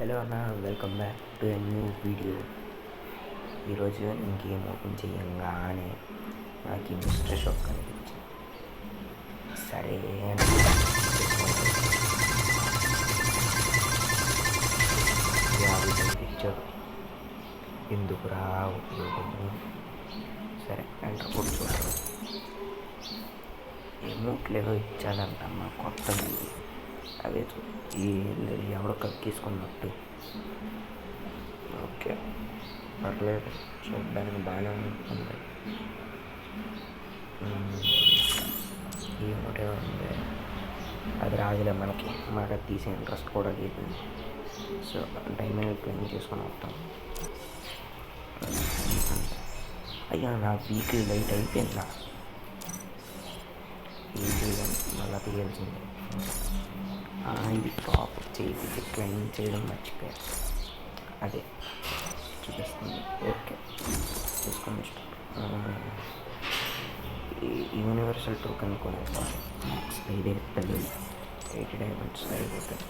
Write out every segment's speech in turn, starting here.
Hello అన్న, welcome back to a new video. ఈరోజు నేను గేమ్ ఓపెన్ చేయంగానే నాకు ఈ మిస్టర్ షాప్ కనిపించింది. సరే కనిపించాడు, ఎందుకు రా ఉపయోగము. సరే ఎంటర్ కూర్చోడు. ఏమోట్లేదో ఇచ్చాడంటమ్మా కొత్తది. అవే ఎవడో కక్కేసుకున్నట్టు. ఓకే, పర్లేదు, చూడడానికి బాగానే ఉంటుంది. ఏమిటో ఉంది, అది రాదులే మనకు అది తీసే ఇంట్రెస్ట్ కూడా లేదు. సో డైమండ్ క్లెయిమ్ చేసుకొని వస్తాం. అయ్యా, నా వీక్లీ లైట్ అయిపోయిందా? ఏంటి మళ్ళీ తీయాల్సిందే. ఇది టాప్ చేసి క్లెయిమ్ చేయడం మర్చిపోయాను. అదే చూపిస్తుంది. ఓకే, తీసుకొని ఇష్టం. యూనివర్సల్ టోకెన్ కొనేస్తాను. ఇదే పెద్ద 80 డైమండ్స్ అయిపోతాయి.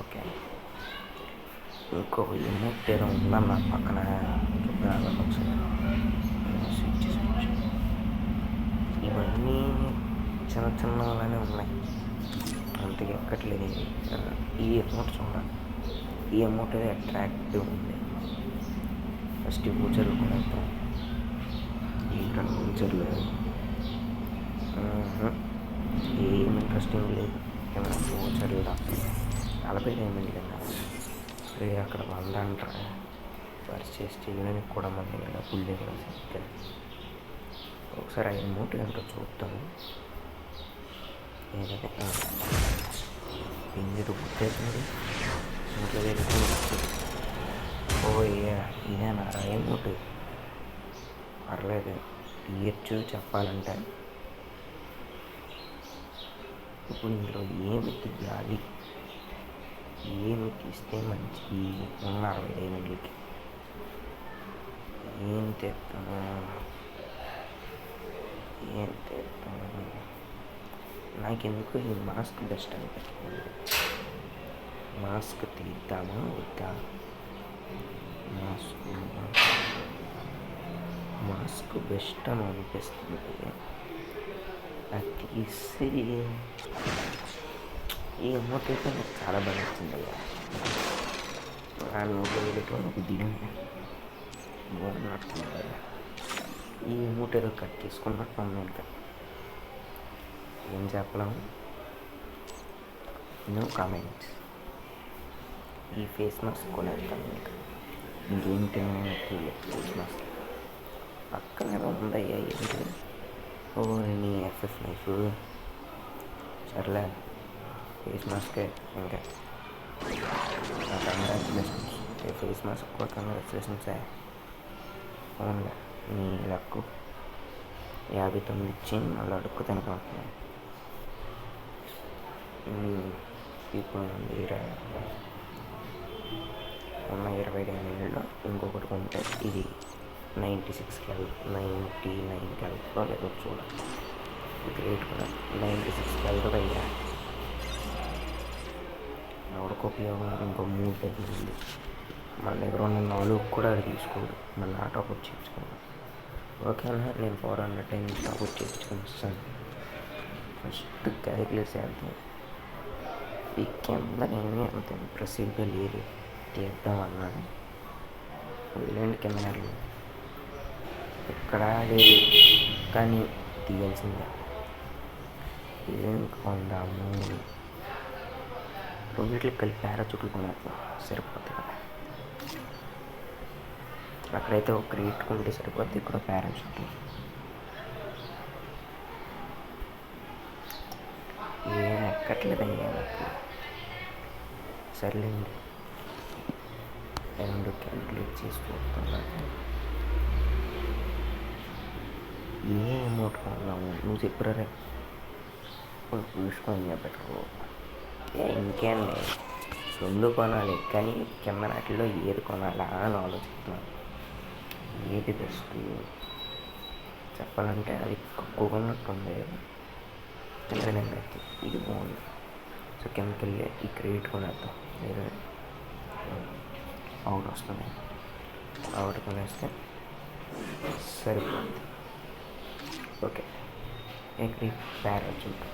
ఓకే, ఇంకో ఎమోట్ ఏదో ఉందన్న పక్కన చూద్దాం ఒకసారి. స్విచ్ ఇవన్నీ చిన్న చిన్న అలానే ఉన్నాయి, అంతగా ఎక్కట్లేదు. ఈ అమౌంట్ చూడాలి. ఈ అమౌంట్ అనేది అట్రాక్టివ్ ఉంది. ఫస్ట్ ఫ్యూచర్లు కొనేద్దాం. ఏంటంటే ఫ్యూచర్లు ఏం ఇంట్రెస్టింగ్ లేదు. ఏమైనా ఫ్యూచర్లు 40 డైమండ్ కదా, అక్కడ 100 అంటారా. పర్చేస్ చేయడానికి కూడా మన దగ్గర ఫుల్ దగ్గర సరిగ్గా. ఒకసారి ఆ అమౌంట్ ఏంటో చూద్దాము. ఏదైతే ఇందుకు గుర్తవుతుంది ఇంట్లో వెళ్ళి. ఓ ఇదేనా అమౌంట్? పర్లేదు, తీయచ్చు చెప్పాలంటే. ఇప్పుడు ఇందులో ఏమి తీయాలి, ఏమి తీస్తే మంచి ఉన్న 60 డైమండ్లకి ఏం తెస్తాను? నాకెందుకు ఈ మాస్క్ బెస్ట్ అనిపిస్తుంది. మాస్క్ తీద్దామా వద్దా? మాస్క్ బెస్ట్ అని అనిపిస్తుంది. అది తీసి ఈ అమౌంట్ అయితే నాకు చాలా బాగా నచ్చింది. అయ్యా, 400 దిగి బాగున్నట్టుంది. ఈ అమౌంట్ ఏదో కట్ చేసుకున్నట్టు ఉంది. ఇంకా ఏం చెప్పలేము. No comments. ఈ ఫేస్ మాస్క్ కొనేస్తాను. ఇంకేంటి ఫేస్ మాస్క్ పక్కన ఉందయ్యా. ఏంటి? ఓ నీ ఎఫ్ఎఫ్ లైఫ్. సర్లే, ఫేస్ మాస్కే. ఇంకా కంగ్రాచులేషన్స్. ఫేస్ మాస్క్ కూడా కంగ్రాచులేషన్స్. అవునులే, నీ లక్కు 59 ఇచ్చి మళ్ళీ అడుక్కు తినకుంటున్నాను. ఇప్పుడు ఉన్న 20 డైమండ్లో ఇంకొకటి కొంటే ఇది 96కి 99కి వెళ్తుందో లేదో చూడాలి. గ్రేట్ కూడా 96కి వెళ్తుంది. అయ్యా, ఎవరికి ఉపయోగం? ఇంకో 3 డైమండ్లు మన దగ్గర ఉన్న 4 కూడా అది తీసుకోడు. మళ్ళీ ఆ టాప్ చేయించుకోవాలి. ఓకేనా, నేను 400 టైమ్స్ టాప్ చేయించుకొని వస్తాను. ఫస్ట్ క్యాలిక్యులేట్ చేద్దాం. ఈ కింద నేను అంత ఇంప్రెసివ్గా లేదు, తీద్దామన్నాను. వదిలేండి, కింద నెలలు ఇక్కడ లేదు కానీ తీయాల్సిందే. ఏం కొందాము? రెండిట్లకి కలిపి పారాచూట్లు కొనేద్దాం, సరిపోతుంది కదా. అక్కడైతే ఒక క్రియేట్ కొంటే సరిపోద్ది, ఇక్కడ పారాచూట్. ఏం ఎక్కట్లేదయ్యా నాకు. సర్లేండి, 2 క్యాలిక్యులేట్ చేసి చూస్తాను. ఏ అమౌంట్ కొన్నాము? నువ్వు చెప్పురా. చూసుకొని పెట్టుకో. ఇంకేం లేదు, 2 కొనాలి కానీ కింద నాటిలో ఏది కొనాలా అని ఆలోచిస్తున్నాను. ఏది బెస్ట్ చెప్పాలంటే అది కొనుక్కున్నట్టుంది. అయితే ఇది బాగుంది. సో కిందకి వెళ్ళి ఈ క్రియేట్ కొనేద్దాం. మీరు అవుట్ వస్తుంది, అవుట్ కొనేస్తే సరిపోతుంది. ఓకే, ఇక్కడ పారాచూట్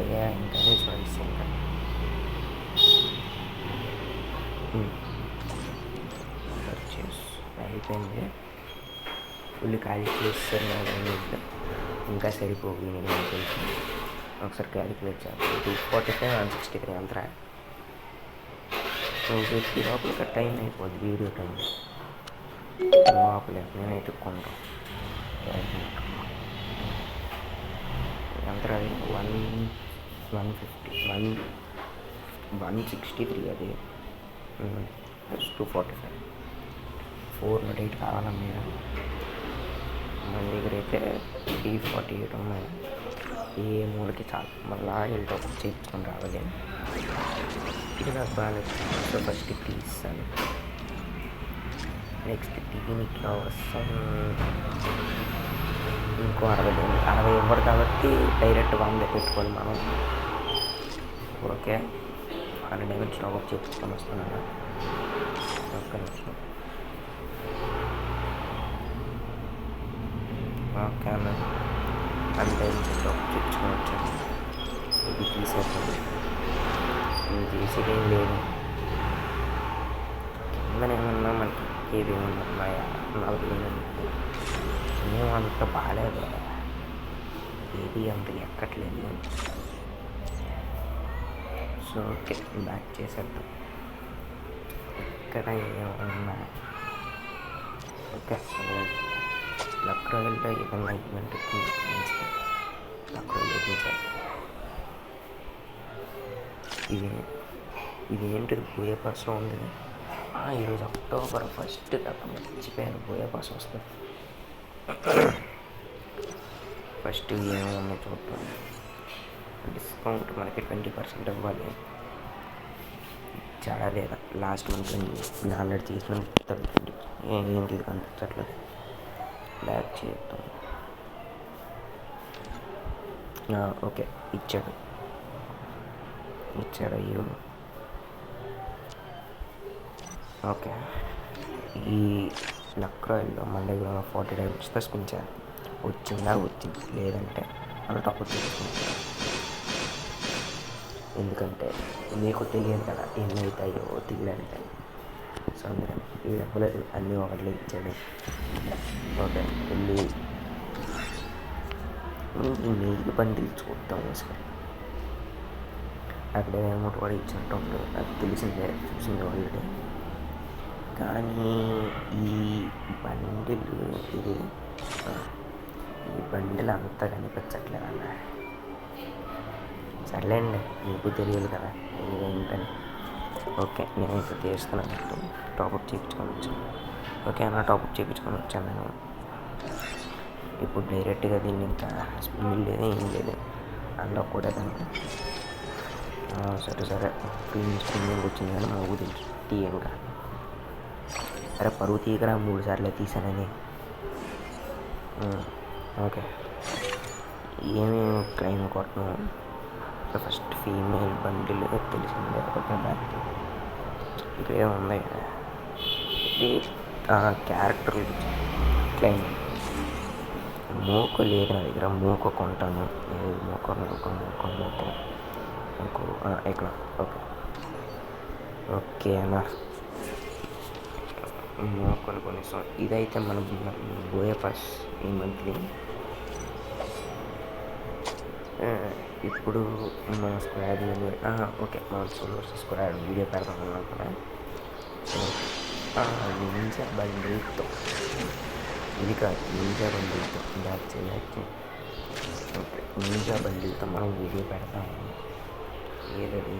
అయ్యా ఇంకా చాయిస్ ఇంకా పర్చేస్ అయిపోయింది. ఫుల్ క్యాలిక్యులేట్ చేస్తారు, ఇంకా సరిపోవు నేను తెలిసి. ఒకసారి క్యాలిక్యులేట్ చేస్తాను. 245 163 అంతరా 250 లోపల టైం అయిపోద్ది. వీడియో టైం లోపలే నేనైతే కొంటాం అంతరా 163 అది 245 408 కావాలా మీరు? మన దగ్గర అయితే 348 ఉన్నాయి. ఏ మూలకి చాలు, మళ్ళీ వెళ్ళి చేయించుకొని రావాలి. ఇది నాకు బాగాలేదు. సో ఫస్ట్ తీస్తాను. నెక్స్ట్ దీనికి అవసరం ఇంకో 60 ఇవ్వరు కాబట్టి డైరెక్ట్ 100 పెట్టుకోవాలి మనం. ఓకే, 100 డైమండ్స్ టాప్అప్ చేయించుకొని వస్తున్నాను. ఒక్క నిమిషం. ఓకే అన్న, 100 డైమండ్స్ టాప్అప్ చేయించుకొని వచ్చాను. ఇది తీసేస్తాను. ఇది చేసేది ఏం లేదు. కిందనేమన్నా మనకి ఏది ఉన్నాయా 40 మేము అంత బాగాలేదు, ఏది అంత ఎక్కట్లేదు. సో ఓకే, బ్యాక్ చేసేద్దాం. ఇక్కడ ఏమన్నా ఓకే లక్ రాయల్లో ఏదన్నా ఈవెంట్ లక్ రాయల్ వేయించాలి. ఇది ఏంటిది బోయే పాస్లో ఉంది. ఈరోజు అక్టోబర్ 1 కదా, మర్చిపోయాను. బోయే పాస్ వస్తుంది. ఫస్ట్ ఏమన్నా చూద్దాం. డిస్కౌంట్ మనకి 20% ఇవ్వాలి. చాలా లేదా లాస్ట్ మంత్ 100 చేసిన ఏంటి ఇది కనిపించట్లేదు. బ్యాక్ చేద్దాం. ఓకే, ఇచ్చాడు అయ్యో. ఓకే, ఈ లక్ రాయల్లో మన దగ్గర 40 డైమండ్స్తో స్పిన్ చేయాలి. వచ్చింది, లేదంటే అలా టాప్అప్ చేసుకుంటాం. ఎందుకంటే మీకు తెలియదు కదా ఎన్ని అవుతాయో తెలియాలంటే. సో అందుకని ఈ డబ్బులు అన్నీ ఒకటిలో ఇచ్చాడు. ఓకే, వెళ్ళి ఈ మెయిల్ బండిల్ చూద్దాం ఒకసారి. అక్కడ అమౌంట్ కూడా ఇచ్చినట్టు ఉంటుంది, అది తెలిసిందే, చూసింది ఆల్రెడీ. కానీ ఈ బండిల్ అంతా కనిపించట్లేదు అన్న. సర్లేండి, మీకు తెలియదు కదా ఏంటని. ఓకే, నేను ఇంకా తీస్తున్నాను. టాప్అప్ చేయించుకొని వచ్చాను. ఓకే అన్న, టాప్అప్ చేయించుకొని వచ్చాను నేను. ఇప్పుడు డైరెక్ట్గా దీన్ని ఇంకా స్పిన్ లేదు, ఏం లేదు. అందులో కూడా దానికి సరే స్పిన్నింగ్ వచ్చింది కానీ మా ఊరి తీయంగా. అరే పరువు తీయకరా, 3 సార్లు తీసానని. ఓకే, ఏమేమి క్లైమ్ కొట్టను. ఫస్ట్ ఫీమేల్ బండిల్ తెలిసిందే. ఓకే, బ్యాక్ ఇక్కడ ఏముంది, ఇది క్యారెక్టర్ క్లైమ్. మూక లేదు నా దగ్గర, మూక కొంటాను. మూక ఇక్కడ. ఓకే అన్న, మూకలు కొనిస్తాం. ఇదైతే మనం బోయే పాస్ ఈ మంత్లీ. ఇప్పుడు మన స్క్వాడ్ ఓకే, మన సోలో స్క్వాడ్ వీడియో పెడతాం అనుకున్నా. నింజా బండిల్తో ఇది కాదు, నింజా బండిల్తో బ్యాక్ చేయాలి. ఓకే, నింజా బండిల్తో మనం వీడియో పెడతాము. ఏదది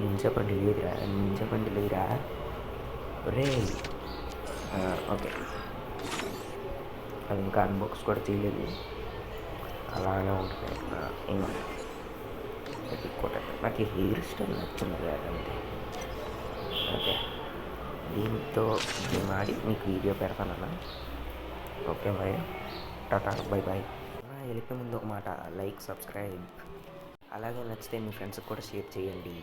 నింజా బండి లేదురా రే. ఓకే, అది ఇంకా అన్బాక్స్ కూడా తీయలేదు, అలానే ఉంటుంది. నాకు ఈ హెయిర్ స్టైల్ నచ్చింది అంతే. ఓకే, దీంతో గేమ్ ఆడి మీకు వీడియో పెడతానన్నా. Okay boy, ta-ta, bye boy. వెళ్ళిపోయే ముందు ఒక మాట, లైక్, సబ్స్క్రైబ్. అలాగే నచ్చితే మీ ఫ్రెండ్స్కి కూడా షేర్ చేయండి.